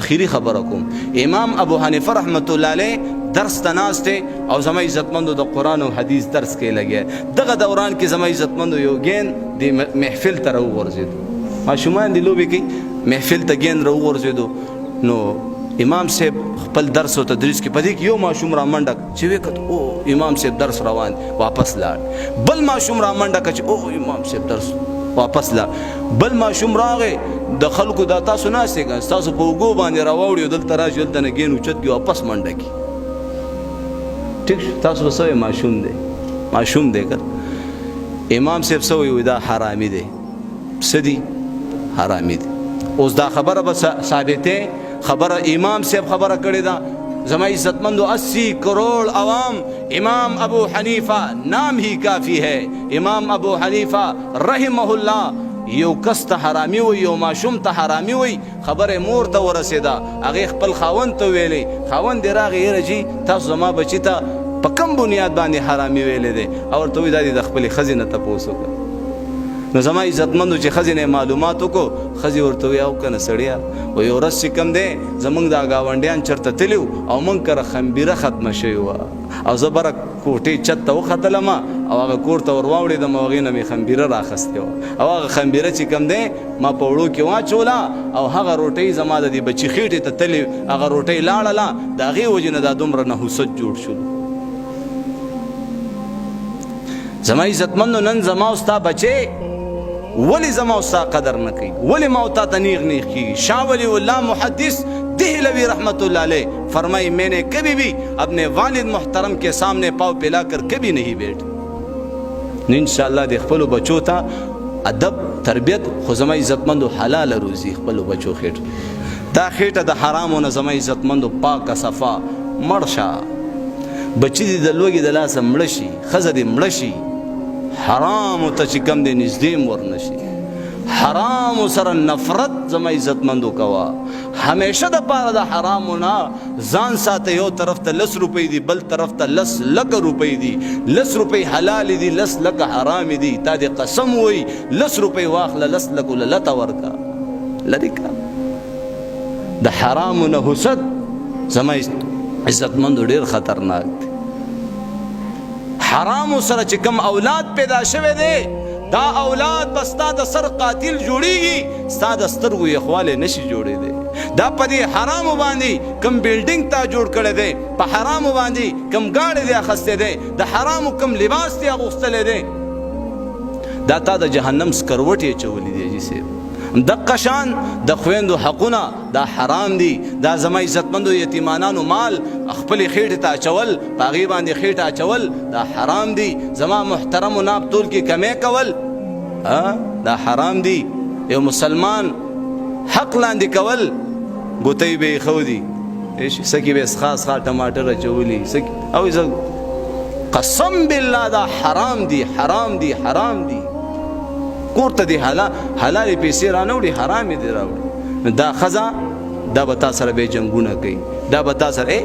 اخیری خبره کوم. امام ابو حنیفه رحمت الله علیه درس ته ناست دی او زما عزتمندو د قرآن او حدیث درس کې لګیا. دغه دوران کې زما عزتمندو یو ګین د محفل ته راوغورځېدو. ماشومان د لوبې کوي، محفل ته ګین راوغورځېدو. نو امام صاحب خپل درس او تدریس کې پدې کې یو ماشوم را منډه چې وکړ او امام صاحب درس روان واپس لاړ. بل ماشوم را منډه چې او امام صاحب درس واپس لاړ. بل ماشوم راغی د خلکو دا تاسو ناستئ تاسو په اوږو باندې راوړي دلته راشي دلته نه ګین اوچت کړي واپس منډه کړي. ټیک تاسو به څه ماشوم دی ماشوم دی که امام صاحب څه وایي دا حرامي دی. څه دي حرامي دي. اوس دا خبره به ثابته خبره امام صاحب خبره کړې ده. زما عزتمندو 80 کروڑ عوام امام ابو حنیفہ نام ہی کافی ہے. امام ابو حنیفہ رحمه الله یو کس ته حرامي وي یو ماشوم ته حرامي وي. خبره مور ته ورسېده هغې خپل خاوند ته ویلې. خاوند یې راغی یاره جي تاسو زما بچي ته په کوم بنیاد باندې حرامي ویلې دی او ورته وایي دا دې د خپلې ښځې نه تپوس وکړه. نو زما عزتمندو چې ښځې نه معلومات وکړو ښځې ورته وایي او که نه سړیه و یو ورځ چې کوم دی زمونږ دا ګاونډیان چېرته تلي وو او موږ کره خمبیره ختمه شوې وه او زه بره کوټې چت ته وختلم او هغه کور ته ور واوړېدم او هغې نه مې خمبیره راخیستې وه او هغه خمبیره چې کوم دی ما په وړو کې واچوله او هغه روټۍ زما د دې بچي خېټې ته تلې هغه روټۍ لاړله د هغې وجې نه دا دومره نحوست جوړ شولو. زما عزتمندو نن زما او ستا بچې ولی زما او ستا قدر نه کوي ولی ما او تا ته نیغ نیغ کیږي. شاہ ولی اللہ محدث دہلوی رحمت اللہ علیہ فرمائی میں نے کبھی بھی اپنے والد محترم کے سامنے پاؤ پلا کر کبھی نہیں بیٹھ. انشاءاللہ د خپلو بچو ته ادب تربیت خو زما عزتمندو حلال روزي خپلو بچو خېټه دا خېټه د حرامو نه زما عزتمندو پاکه صفا مړ شه. بچی دې د لوږې د لاسه مړه شي ښځه دې مړه شي حرامو ته چې کم دی نږدې ورنشي. حرامو سره نفرت زما عزتمندو کوه. همیشه د پاره د حرامو نه ځان ساته. یو طرف ته 10 روپۍ دي بل طرف ته 10 لکه روپۍ دي. 10 روپۍ حلال دي 10 لکه حرام دي. تا دې قسم وای 10 روپۍ واخله 10 لکه لته ورکه لرې کا. د حرامو نه حسد زما عزتمندو ډېر خطرناک دی. حرامو سره چې کوم اولاد پیدا شوی دی دا اولاد به ستا د سر قاتل جوړیږي ستا د سترګو یخوالی نشي جوړېدی. دا په دې حرامو باندې کوم بلډینګ تا جوړ کړی دی په حرامو باندې کوم ګاډی دی اخیستی دی د حرامو کوم لباس دی اغوښتلی دی دا تا د جهنم سکروټ یې اچولی دی. جي صاحب دقه شان د خویندو حقونه دا حرام دي. دا زما عزتمندو یتیمانانو مال خپلې خېټې ته اچول په هغې باندې خېټه اچول دا حرام دي. زما محترمو ناب طول کې کمی کول دا حرام دي. یو مسلمان حق لاندې کول ګوتۍ به یې ښودي سکې به یې څښا ټماټر اچولي او قسم بالله دا حرام دي حرام دي حرام دي. کور ته دې حلالې پیسې رانوړي حرامې دې راوړي. دا ښځه دا به تا سره به جنګونه کوي دا به تا سره